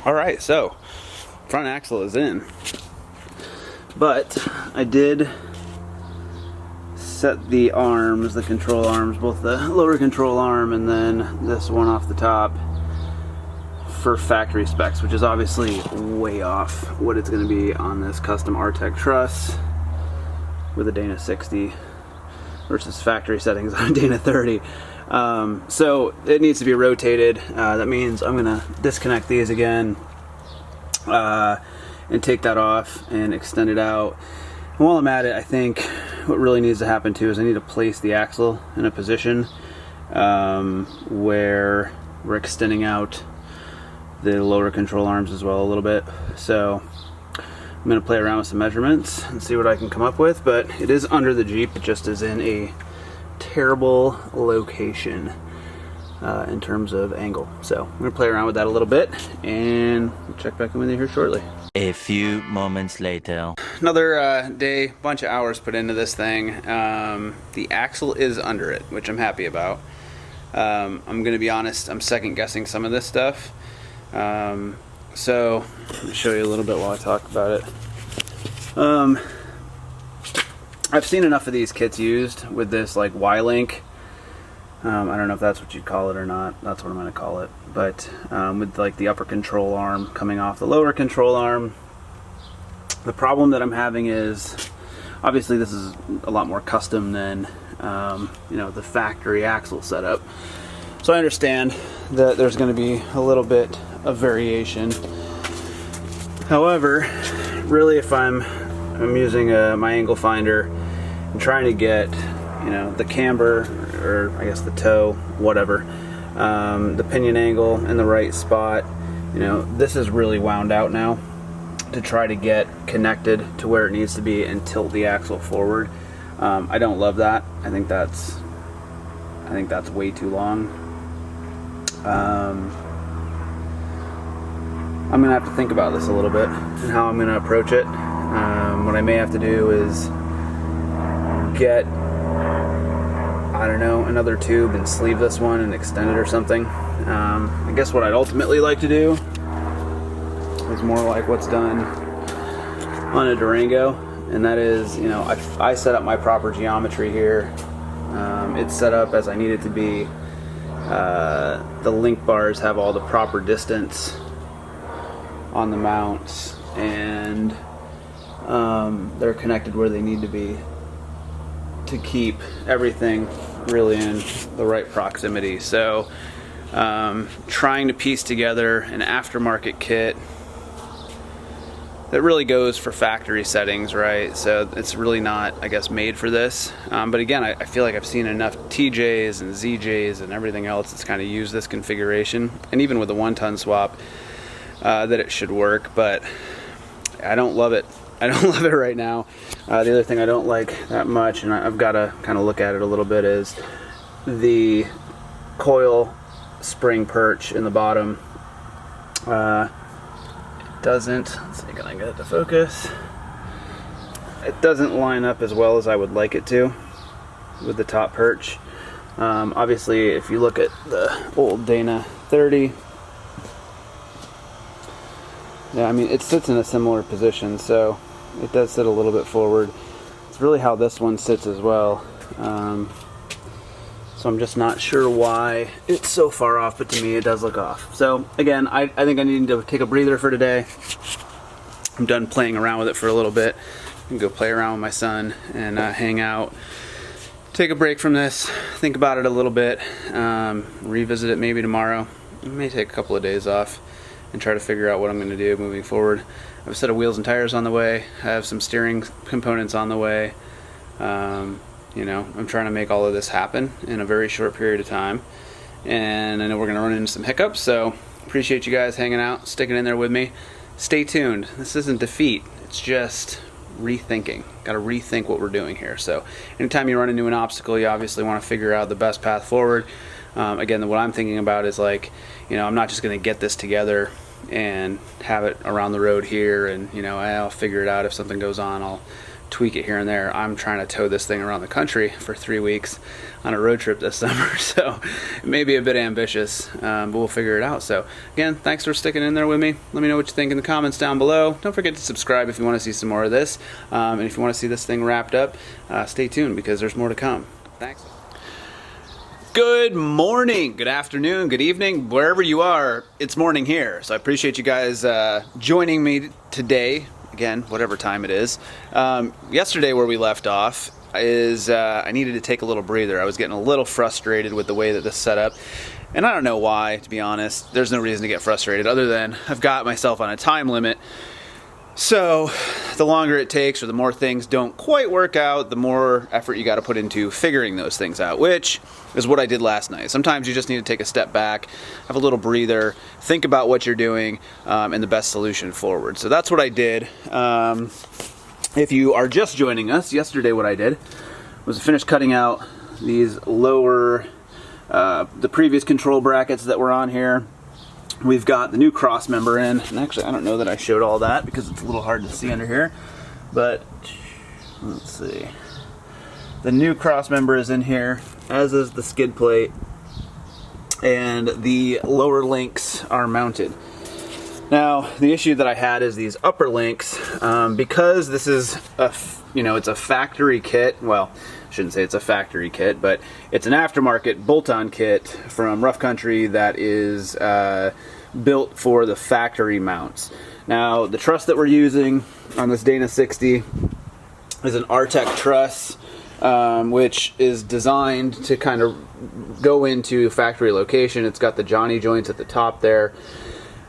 All right, so front axle is in, but I did set the arms, the control arms, both the lower control arm and then this one off the top for factory specs, which is obviously way off what it's going to be on this custom Artec truss with a Dana 60 versus factory settings on a Dana 30. So it needs to be rotated. That means I'm going to disconnect these again and take that off and extend it out. And while I'm at it, I think what really needs to happen too is I need to place the axle in a position where we're extending out the lower control arms as well a little bit. So I'm going to play around with some measurements and see what I can come up with, but it is under the Jeep. It just is in a terrible location in terms of angle. So I'm going to play around with that a little bit and check back in with you here shortly. A few moments later. Another day, bunch of hours put into this thing. The axle is under it, which I'm happy about. I'm going to be honest, I'm second guessing some of this stuff. So let me show you a little bit while I talk about it. I've seen enough of these kits used with this like Y-link. I don't know if that's what you'd call it or not. That's what I'm going to call it. But with like the upper control arm coming off the lower control arm, the problem that I'm having is obviously this is a lot more custom than you know, the factory axle setup. So I understand that there's going to be a little bit of variation. However, really, if I'm using my angle finder and trying to get, you know, the camber, or I guess the toe, whatever, the pinion angle in the right spot, you know, this is really wound out now to try to get connected to where it needs to be and tilt the axle forward. I don't love that. I think that's way too long. I'm gonna have to think about this a little bit and how I'm gonna approach it. What I may have to do is get, I don't know, another tube and sleeve this one and extend it or something. I guess what I'd ultimately like to do is more like what's done on a Durango, and that is, you know, I set up my proper geometry here. It's set up as I need it to be. The link bars have all the proper distance on the mounts, and they're connected where they need to be to keep everything really in the right proximity. So trying to piece together an aftermarket kit that really goes for factory settings, right? So it's really not, I guess, made for this. But again, I feel like I've seen enough TJs and ZJs and everything else that's kind of used this configuration, and even with the 1-ton swap, that it should work. But I don't love it. I don't love it right now. The other thing I don't like that much, and I've got to kind of look at it a little bit, is the coil spring perch in the bottom. Doesn't, let's see, can I get it to focus? It doesn't line up as well as I would like it to with the top perch. Obviously, if you look at the old Dana 30, yeah, I mean, it sits in a similar position, so it does sit a little bit forward. It's really how this one sits as well. So I'm just not sure why it's so far off, but to me it does look off. So again, I think I need to take a breather for today. I'm done playing around with it for a little bit. I can go play around with my son and hang out. Take a break from this, think about it a little bit, revisit it maybe tomorrow. I may take a couple of days off and try to figure out what I'm going to do moving forward. I have a set of wheels and tires on the way. I have some steering components on the way. You know, I'm trying to make all of this happen in a very short period of time, and I know we're going to run into some hiccups, so appreciate you guys hanging out, sticking in there with me. Stay tuned. This isn't defeat, it's just rethinking. Got to rethink what we're doing here. So anytime you run into an obstacle, you obviously want to figure out the best path forward. Again, what I'm thinking about is, like, you know, I'm not just going to get this together and have it around the road here and, you know, I'll figure it out. If something goes on, I'll tweak it here and there. I'm trying to tow this thing around the country for 3 weeks on a road trip this summer, so it may be a bit ambitious, but we'll figure it out. So again, thanks for sticking in there with me. Let me know what you think in the comments down below. Don't forget to subscribe if you want to see some more of this, and if you want to see this thing wrapped up, stay tuned because there's more to come. Thanks. Good morning, good afternoon, good evening, wherever you are. It's morning here, so I appreciate you guys joining me today. Again, whatever time it is. Yesterday where we left off is I needed to take a little breather. I was getting a little frustrated with the way that this is set up, and I don't know why, to be honest. There's no reason to get frustrated other than I've got myself on a time limit. So the longer it takes or the more things don't quite work out, the more effort you got to put into figuring those things out, which is what I did last night. Sometimes you just need to take a step back, have a little breather, think about what you're doing, and the best solution forward. So that's what I did. If you are just joining us, yesterday what I did was finish cutting out these lower, the previous control brackets that were on here. We've got the new cross member in, and actually I don't know that I showed all that because it's a little hard to see under here, but let's see. The new cross member is in here, as is the skid plate, and the lower links are mounted. Now, the issue that I had is these upper links, because this is it's a factory kit. Well, I shouldn't say it's a factory kit, but it's an aftermarket bolt-on kit from Rough Country that is built for the factory mounts. Now, the truss that we're using on this Dana 60 is an Artec truss, which is designed to kind of go into factory location. It's got the Johnny joints at the top there.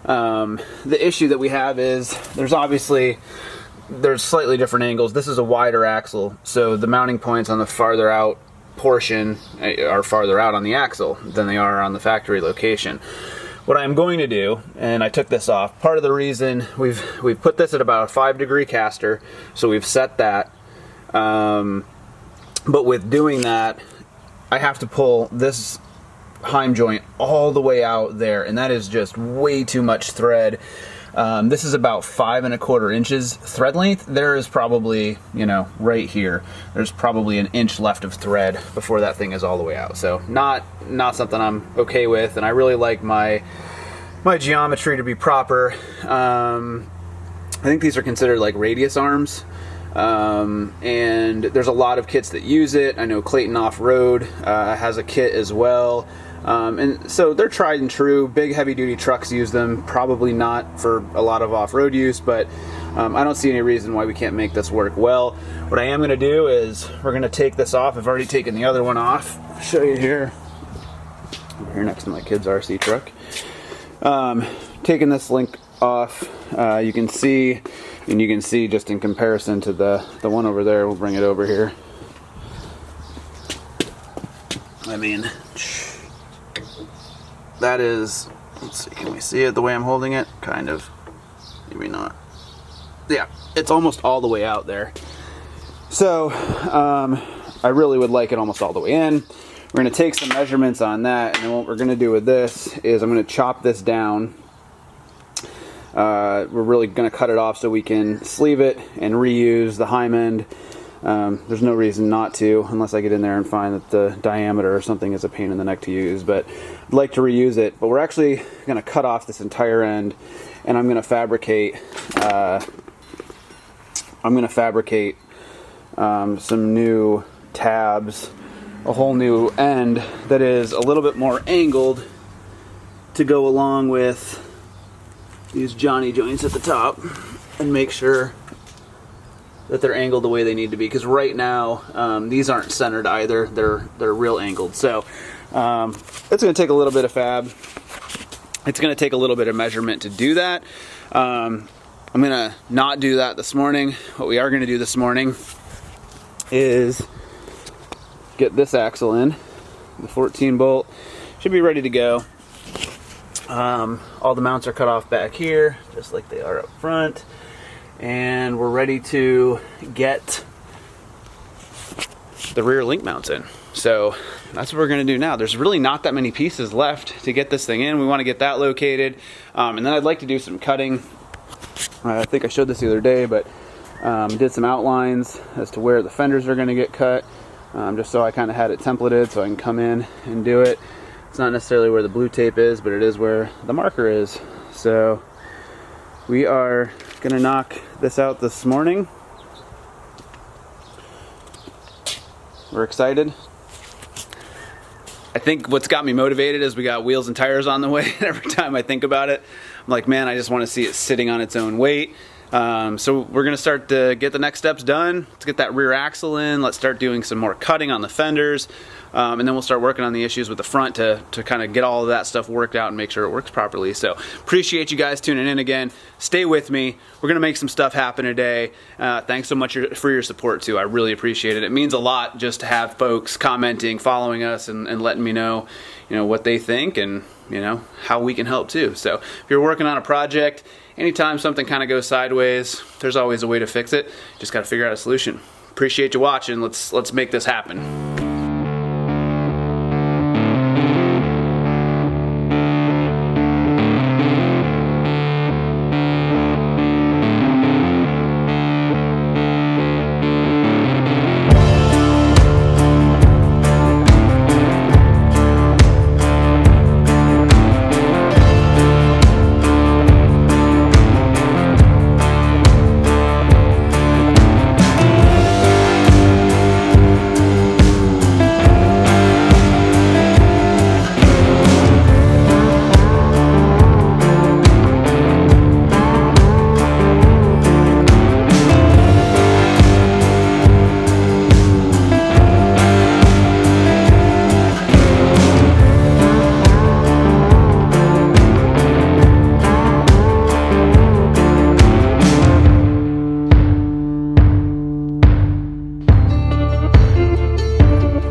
The issue that we have is there's slightly different angles. This is a wider axle, so the mounting points on the farther out portion are farther out on the axle than they are on the factory location. What I'm going to do, and I took this off, part of the reason we've put this at about a 5-degree caster, so we've set that, but with doing that, I have to pull this heim joint all the way out there, and that is just way too much thread. This is about 5 1/4 inches thread length. There is probably, right here, there's probably an inch left of thread before that thing is all the way out. So not something I'm okay with, and I really like my geometry to be proper. I think these are considered like radius arms. And there's a lot of kits that use it. I know Clayton Off-Road has a kit as well. And so they're tried and true. Big heavy duty trucks use them, probably not for a lot of off-road use, but I don't see any reason why we can't make this work well. What I am going to do is we're going to take this off. I've already taken the other one off. I'll show you here. I'm here next to my kid's RC truck. Taking this link off, you can see just in comparison to the one over there. We'll bring it over here. I mean, that is, let's see, can we see it the way I'm holding it? Kind of, maybe not. Yeah, it's almost all the way out there. So I really would like it almost all the way in. We're going to take some measurements on that, and then what we're going to do with this is I'm going to chop this down. We're really going to cut it off so we can sleeve it and reuse the heim end. There's no reason not to, unless I get in there and find that the diameter or something is a pain in the neck to use, but I'd like to reuse it. But we're actually going to cut off this entire end, and I'm going to fabricate some new tabs, a whole new end that is a little bit more angled to go along with these Johnny joints at the top, and make sure that they're angled the way they need to be, because right now these aren't centered either. They're real angled. So it's going to take a little bit of fab. It's going to take a little bit of measurement to do that. I'm going to not do that this morning. What we are going to do this morning is get this axle in. The 14 bolt should be ready to go. All the mounts are cut off back here, just like they are up front. And we're ready to get the rear link mounts in. So that's what we're going to do now. There's really not that many pieces left to get this thing in. We want to get that located. And then I'd like to do some cutting. I think I showed this the other day, but Did some outlines as to where the fenders are going to get cut, just so I kind of had it templated so I can come in and do it. It's not necessarily where the blue tape is, but it is where the marker is. So we are going to knock this out this morning. We're excited. I think what's got me motivated is we got wheels and tires on the way. Every time I think about it, I'm like, man, I just want to see it sitting on its own weight. So we're going to start to get the next steps done. Let's get that rear axle in. Let's start doing some more cutting on the fenders. And then we'll start working on the issues with the front to kind of get all of that stuff worked out and make sure it works properly. So appreciate you guys tuning in again. Stay with me. We're going to make some stuff happen today. Thanks so much for your support too. I really appreciate it. It means a lot just to have folks commenting, following us, and letting me know, what they think and, how we can help too. So if you're working on a project, anytime something kind of goes sideways, there's always a way to fix it. Just got to figure out a solution. Appreciate you watching. Let's make this happen.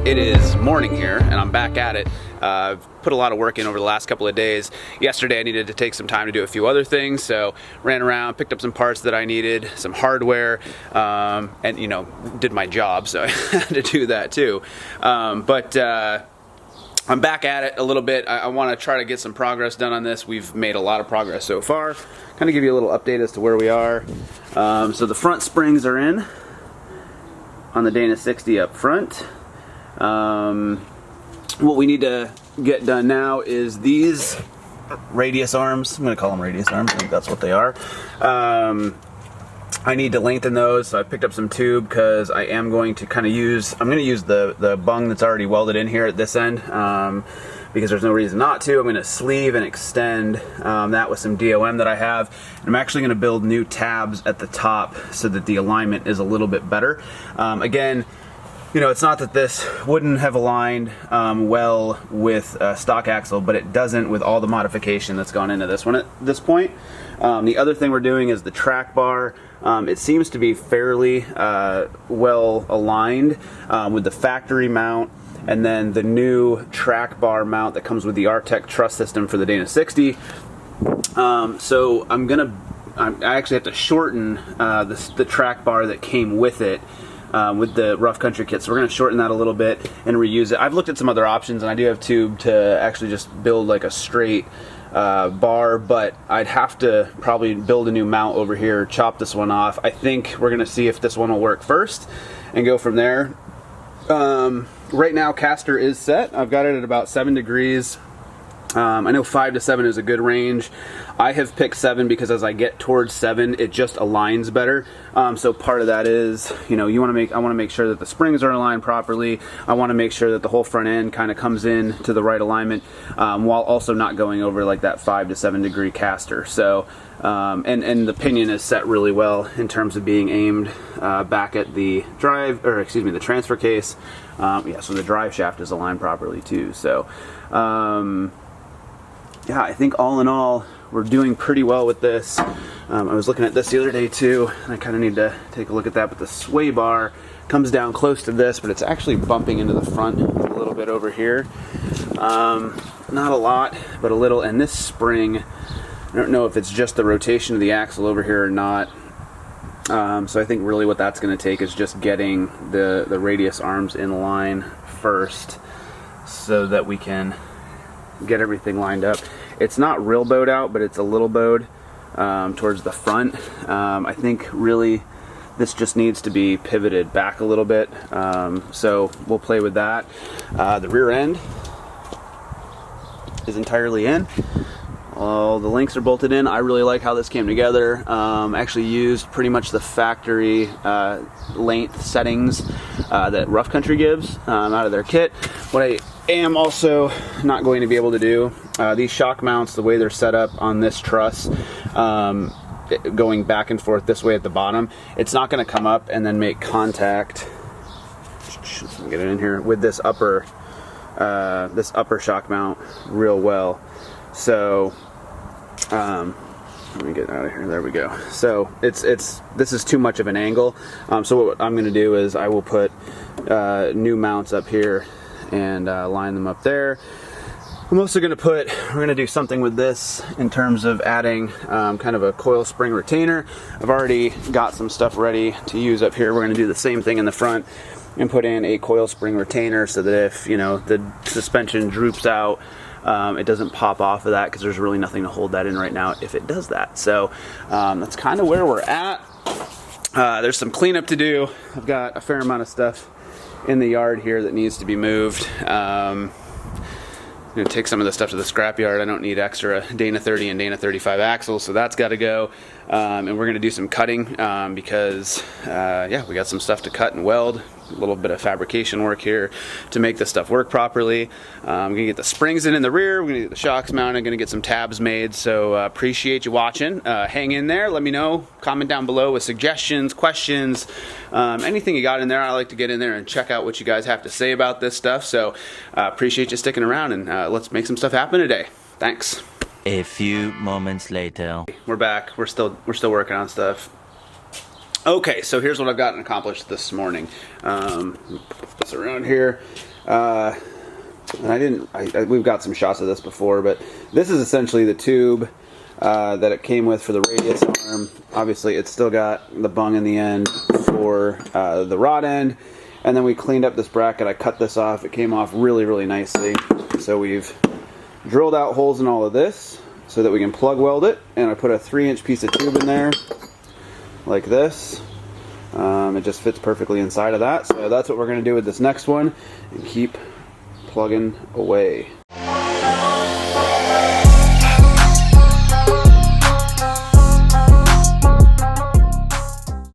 It is morning here and I'm back at it. I've put a lot of work in over the last couple of days. Yesterday I needed to take some time to do a few other things, so ran around, picked up some parts that I needed, some hardware, and did my job, so I had to do that too. But I'm back at it a little bit. I want to try to get some progress done on this. We've made a lot of progress so far. Kind of give you a little update as to where we are. So the front springs are in on the Dana 60 up front. What we need to get done now is these radius arms. I'm going to call them radius arms. I think that's what they are. I need to lengthen those, so I picked up some tube because I am going to kind of use the bung that's already welded in here at this end, because there's no reason not to. I'm going to sleeve and extend that with some DOM that I have. And I'm actually going to build new tabs at the top so that the alignment is a little bit better. Again, it's not that this wouldn't have aligned well with stock axle, but it doesn't with all the modification that's gone into this one at this point. The other thing we're doing is the track bar. It seems to be fairly well aligned with the factory mount and then the new track bar mount that comes with the Artec truss system for the Dana 60. So I actually have to shorten the track bar that came with it. With the rough country kit, so we're going to shorten that a little bit and reuse it. I've looked at some other options, and I do have tube to actually just build like a straight bar, but I'd have to probably build a new mount over here, chop this one off. I think we're going to see if this one will work first and go from there. Right now caster is set. I've got it at about 7 degrees. I know 5 to 7 is a good range. I have picked 7 because as I get towards 7, it just aligns better. So part of that is, I want to make sure that the springs are aligned properly. I want to make sure that the whole front end kind of comes in to the right alignment, while also not going over like that 5 to 7 degree caster. So, and the pinion is set really well in terms of being aimed back at the the transfer case. So the drive shaft is aligned properly too. So, yeah, I think all in all, we're doing pretty well with this. I was looking at this the other day too, and I kind of need to take a look at that, but the sway bar comes down close to this, but it's actually bumping into the front a little bit over here. Not a lot, but a little, and this spring, I don't know if it's just the rotation of the axle over here or not. So I think really what that's going to take is just getting the radius arms in line first so that we can get everything lined up. It's not real bowed out, but it's a little bowed towards the front. I think really This just needs to be pivoted back a little bit. So we'll play with that. The rear end is entirely in. All the links are bolted in. I really like how this came together. Actually used pretty much the factory length settings that Rough Country gives out of their kit. What I am also not going to be able to do, these shock mounts, the way they're set up on this truss, going back and forth this way at the bottom, it's not going to come up and then make contact, get it in here, with this upper shock mount real well. So let me get out of here. There we go. So this is too much of an angle. So what I'm going to do is I will put new mounts up here and line them up there. I'm also going to we're going to do something with this in terms of adding kind of a coil spring retainer. I've already got some stuff ready to use up here. We're going to do the same thing in the front and put in a coil spring retainer so that if, you know, the suspension droops out, it doesn't pop off of that, because there's really nothing to hold that in right now if it does that. So that's kind of where we're at. There's some cleanup to do. I've got a fair amount of stuff in the yard here that needs to be moved. I'm going to take some of the stuff to the scrap yard. I don't need extra Dana 30 and Dana 35 axles, so that's got to go. And we're going to do some cutting because, yeah, we got some stuff to cut and weld. A little bit of fabrication work here to make this stuff work properly. I'm gonna get the springs in the rear. We're gonna get the shocks mounted. Gonna get some tabs made. So appreciate you watching. Hang in there. Let me know. Comment down below with suggestions, questions, anything you got in there. I like to get in there and check out what you guys have to say about this stuff. So appreciate you sticking around, and let's make some stuff happen today. Thanks. A few moments later. We're back. We're still working on stuff. Okay, so here's what I've gotten accomplished this morning. Put this around here. And we've got some shots of this before, but this is essentially the tube that it came with for the radius arm. Obviously, it's still got the bung in the end for the rod end. And then we cleaned up this bracket. I cut this off. It came off really, really nicely. So we've drilled out holes in all of this so that we can plug weld it. And I put a 3-inch piece of tube in there, like this. It just fits perfectly inside of that. So that's what we're going to do with this next one, and keep plugging away.